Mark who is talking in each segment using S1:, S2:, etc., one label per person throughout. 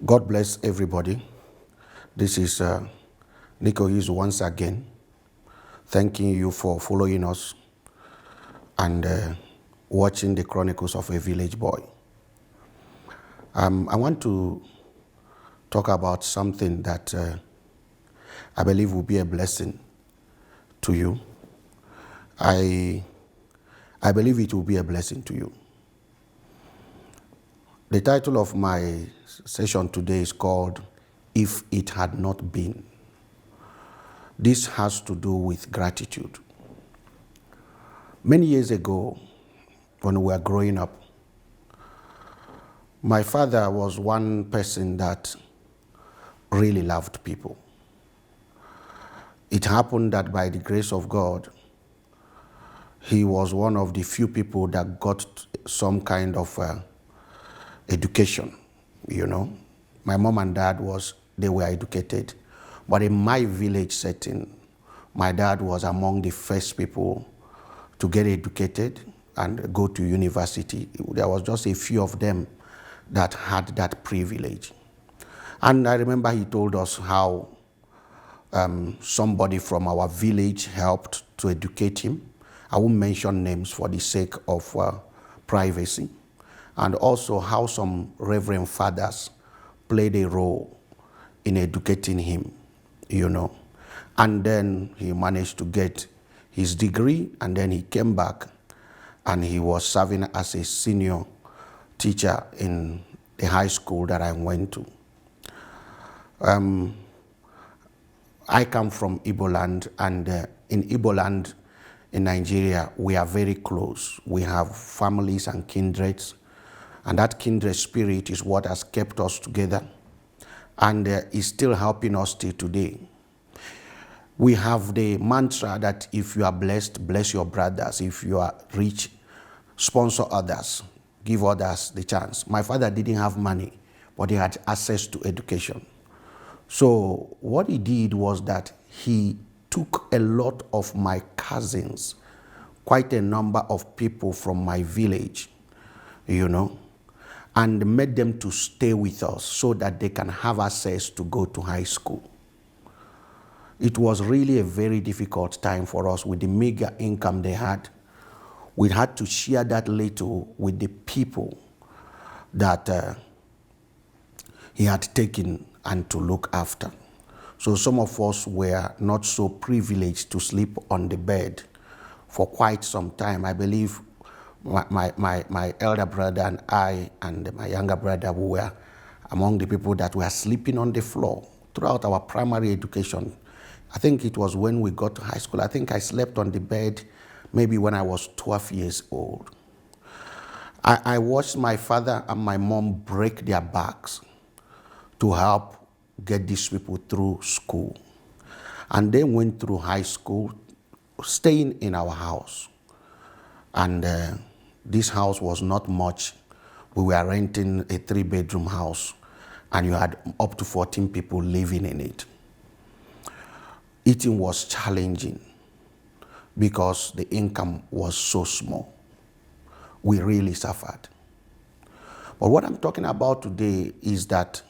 S1: God bless everybody. This is Nick Ohizu once again, thanking you for following us and watching the Chronicles of a Village Boy. I want to talk about something that I believe will be a blessing to you. I believe it will be a blessing to you. The title of my session today is called If It Had Not Been. This has to do with gratitude. Many years ago, when we were growing up, my father was one person that really loved people. It happened that by the grace of God, he was one of the few people that got some kind of education, My mom and dad they were educated. But in my village setting, my dad was among the first people to get educated and go to university. There was just a few of them that had that privilege. And I remember he told us how somebody from our village helped to educate him. I won't mention names for the sake of privacy. And also how some reverend fathers played a role in educating him, And then he managed to get his degree, and then he came back and he was serving as a senior teacher in the high school that I went to. I come from Igbo land, and in Igbo land in Nigeria, we are very close. We have families and kindreds, and that kindred spirit is what has kept us together and is still helping us till today. We have the mantra that if you are blessed, bless your brothers. If you are rich, sponsor others, give others the chance. My father didn't have money, but he had access to education. So what he did was that he took a lot of my cousins, quite a number of people from my village, and made them to stay with us so that they can have access to go to high school. It was really a very difficult time for us with the meager income they had. We had to share that little with the people that he had taken and to look after. So some of us were not so privileged to sleep on the bed for quite some time. I believe my elder brother and I and my younger brother were among the people that were sleeping on the floor throughout our primary education. I think it was when we got to high school. I think I slept on the bed maybe when I was 12 years old. I watched my father and my mom break their backs to help get these people through school. And they went through high school, staying in our house. And this house was not much. We were renting a 3-bedroom house, and you had up to 14 people living in it. Eating was challenging because the income was so small. We really suffered. But what I'm talking about today is that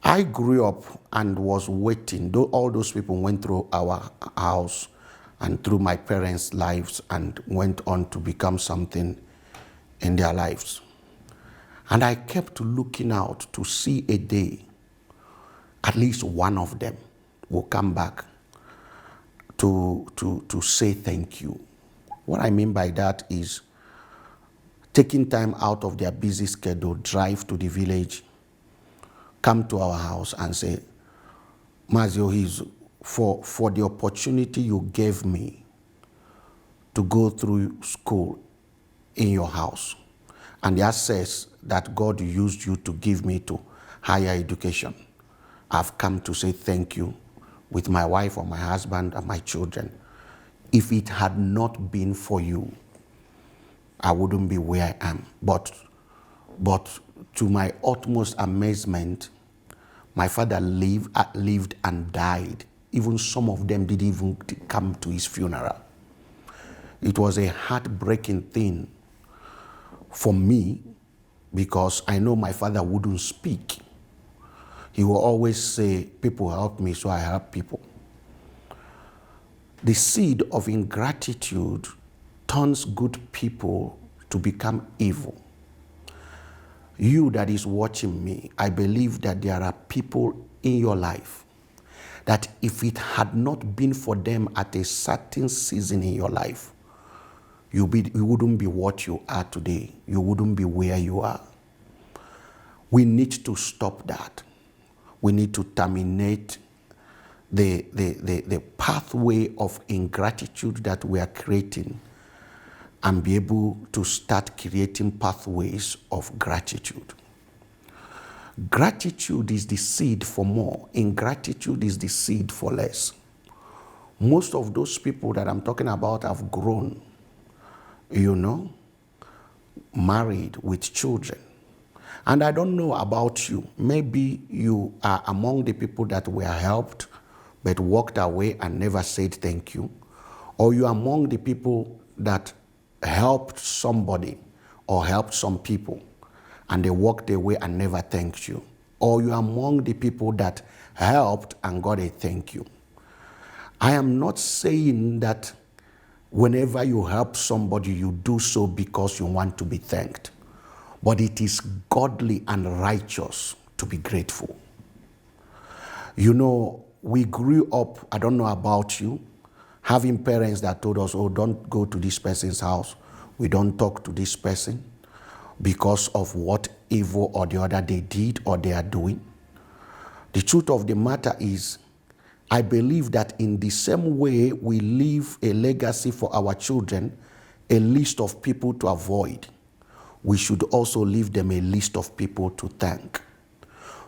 S1: I grew up and was waiting. Though all those people went through our house and through my parents' lives and went on to become something in their lives. And I kept looking out to see a day at least one of them will come back to say thank you. What I mean by that is taking time out of their busy schedule, drive to the village, come to our house and say, Mazi Ohizu, for the opportunity you gave me to go through school in your house and the access that God used you to give me to higher education, I've come to say thank you with my wife or my husband and my children. If it had not been for you, I wouldn't be where I am. But to my utmost amazement, my father lived and died. Even some of them didn't even come to his funeral. It was a heartbreaking thing for me because I know my father wouldn't speak. He will always say, people help me, so I help people. The seed of ingratitude turns good people to become evil. You that is watching me, I believe that there are people in your life that if it had not been for them at a certain season in your life, you wouldn't be what you are today. You wouldn't be where you are. We need to stop that. We need to terminate the pathway of ingratitude that we are creating and be able to start creating pathways of gratitude. Gratitude is the seed for more. Ingratitude is the seed for less. Most of those people that I'm talking about have grown, married with children. And I don't know about you. Maybe you are among the people that were helped but walked away and never said thank you. Or you are among the people that helped somebody or helped some people and they walked away and never thanked you. Or you are among the people that helped and got a thank you. I am not saying that whenever you help somebody, you do so because you want to be thanked. But it is godly and righteous to be grateful. We grew up, I don't know about you, having parents that told us, oh, don't go to this person's house. We don't talk to this person because of what evil or the other they did or they are doing. The truth of the matter is, I believe that in the same way we leave a legacy for our children, a list of people to avoid, we should also leave them a list of people to thank.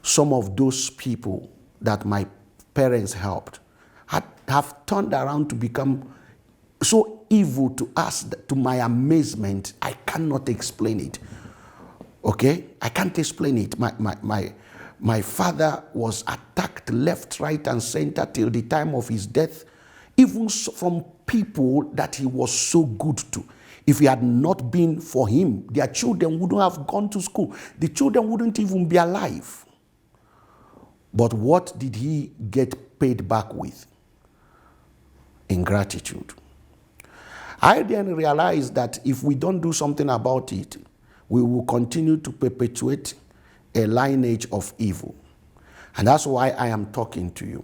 S1: Some of those people that my parents helped have turned around to become so evil to us that, to my amazement, I cannot explain it. Okay? I can't explain it. My father was attacked left, right, and center till the time of his death, even from people that he was so good to. If it had not been for him, their children wouldn't have gone to school. The children wouldn't even be alive. But what did he get paid back with? Ingratitude. I then realized that if we don't do something about it, we will continue to perpetuate a lineage of evil. And that's why I am talking to you.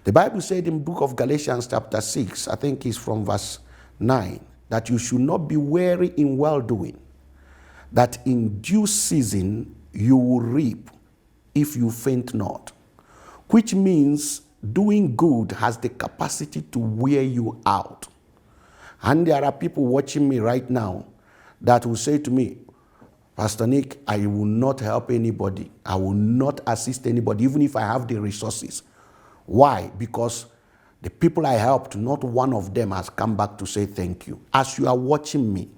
S1: The Bible said in the book of Galatians chapter 6, I think it's from verse 9, that you should not be weary in well-doing, that in due season you will reap if you faint not. Which means doing good has the capacity to wear you out. And there are people watching me right now that will say to me, Pastor Nick, I will not help anybody. I will not assist anybody, even if I have the resources. Why? Because the people I helped, not one of them has come back to say thank you. As you are watching me,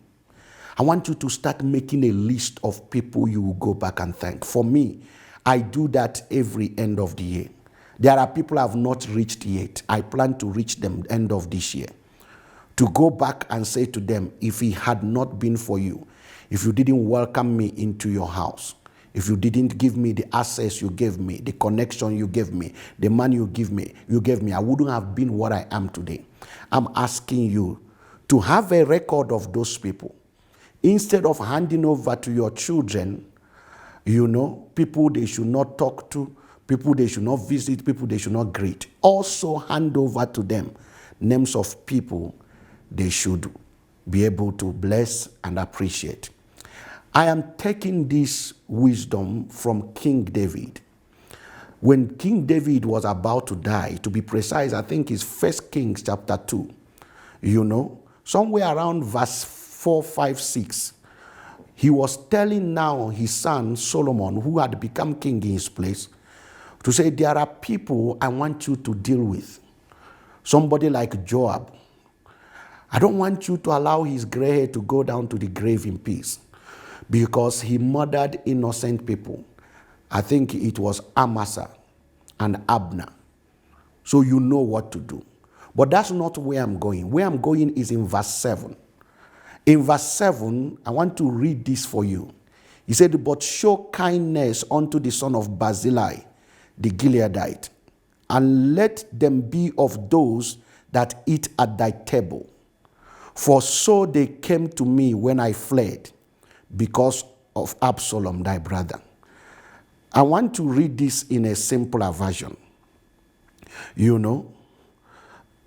S1: I want you to start making a list of people you will go back and thank. For me, I do that every end of the year. There are people I have not reached yet. I plan to reach them end of this year. To go back and say to them, if it had not been for you, if you didn't welcome me into your house, if you didn't give me the access you gave me, the connection you gave me, the money you gave me, I wouldn't have been what I am today. I'm asking you to have a record of those people. Instead of handing over to your children, people they should not talk to, people they should not visit, people they should not greet. Also hand over to them names of people they should be able to bless and appreciate. I am taking this wisdom from King David. When King David was about to die, to be precise, I think it's 1 Kings chapter 2, somewhere around verse 4, 5, 6. He was telling now his son Solomon, who had become king in his place, to say, there are people I want you to deal with. Somebody like Joab. I don't want you to allow his gray hair to go down to the grave in peace, because he murdered innocent people. I think it was Amasa and Abner. So you know what to do. But that's not where I'm going. Where I'm going is in verse 7. In verse 7, I want to read this for you. He said, but show kindness unto the son of Barzillai, the Gileadite, and let them be of those that eat at thy table. For so they came to me when I fled, because of Absalom thy brother. I want to read this in a simpler version. You know,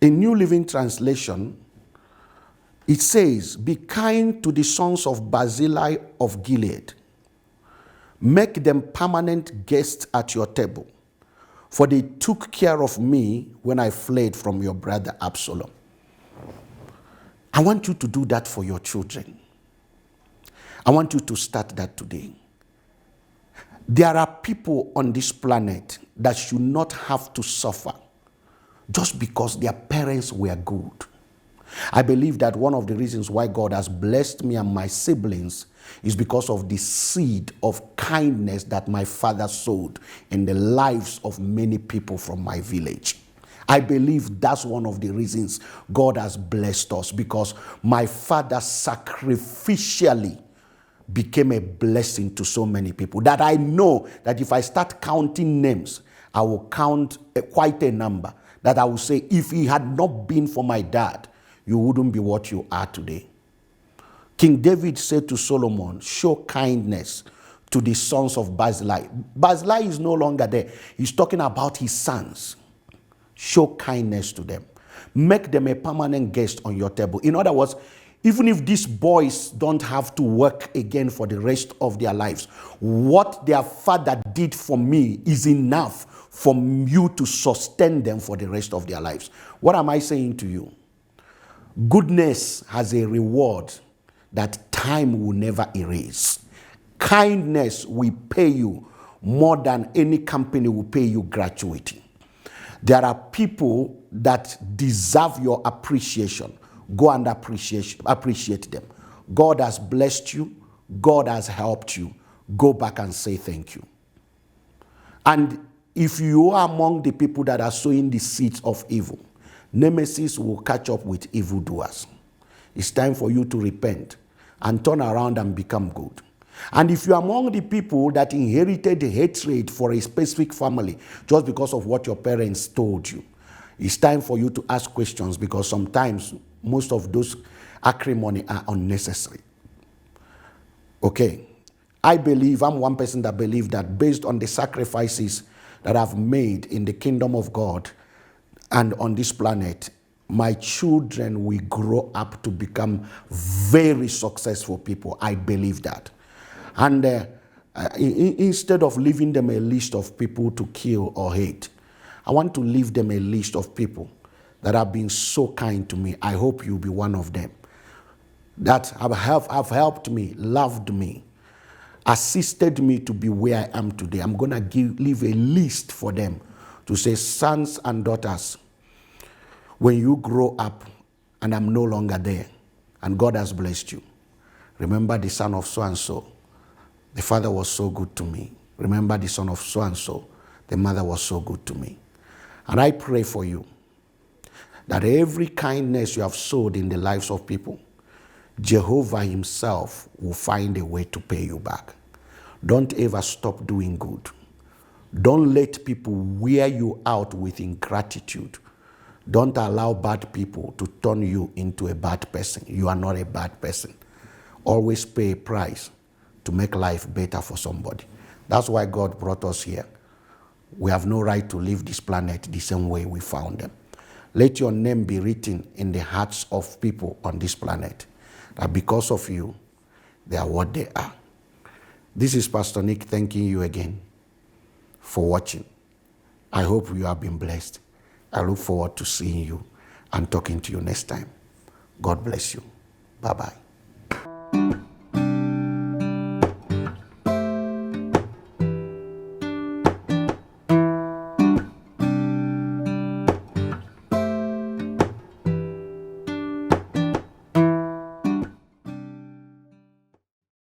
S1: in New Living Translation, it says, be kind to the sons of Barzillai of Gilead. Make them permanent guests at your table, for they took care of me when I fled from your brother Absalom. I want you to do that for your children. I want you to start that today. There are people on this planet that should not have to suffer just because their parents were good. I believe that one of the reasons why God has blessed me and my siblings is because of the seed of kindness that my father sowed in the lives of many people from my village. I believe that's one of the reasons God has blessed us, because my father sacrificially became a blessing to so many people that I know that if I start counting names, I will count quite a number that I will say, if he had not been for my dad, you wouldn't be what you are today. King David said to Solomon, show kindness to the sons of Barzillai. Barzillai is no longer there. He's talking about his sons. Show kindness to them. Make them a permanent guest on your table. In other words, even if these boys don't have to work again for the rest of their lives, what their father did for me is enough for you to sustain them for the rest of their lives. What am I saying to you? Goodness has a reward that time will never erase. Kindness will pay you more than any company will pay you gratuity. There are people that deserve your appreciation. Go and appreciate them. God has blessed you. God has helped you. Go back and say thank you. And if you are among the people that are sowing the seeds of evil, nemesis will catch up with evildoers. It's time for you to repent and turn around and become good. And if you're among the people that inherited hatred for a specific family just because of what your parents told you, it's time for you to ask questions, because sometimes most of those acrimony are unnecessary. Okay. I'm one person that believes that based on the sacrifices that I've made in the kingdom of God and on this planet, my children will grow up to become very successful people. I believe that. And instead of leaving them a list of people to kill or hate, I want to leave them a list of people that have been so kind to me. I hope you'll be one of them. That have helped me, loved me, assisted me to be where I am today. I'm going to leave a list for them to say, sons and daughters, when you grow up and I'm no longer there and God has blessed you, remember the son of so-and-so. The father was so good to me. Remember the son of so-and-so. The mother was so good to me. And I pray for you that every kindness you have sowed in the lives of people, Jehovah himself will find a way to pay you back. Don't ever stop doing good. Don't let people wear you out with ingratitude. Don't allow bad people to turn you into a bad person. You are not a bad person. Always pay a price to make life better for somebody. That's why God brought us here. We have no right to leave this planet the same way we found them. Let your name be written in the hearts of people on this planet, that because of you, they are what they are. This is Pastor Nick thanking you again for watching. I hope you have been blessed. I look forward to seeing you and talking to you next time. God bless you. Bye-bye.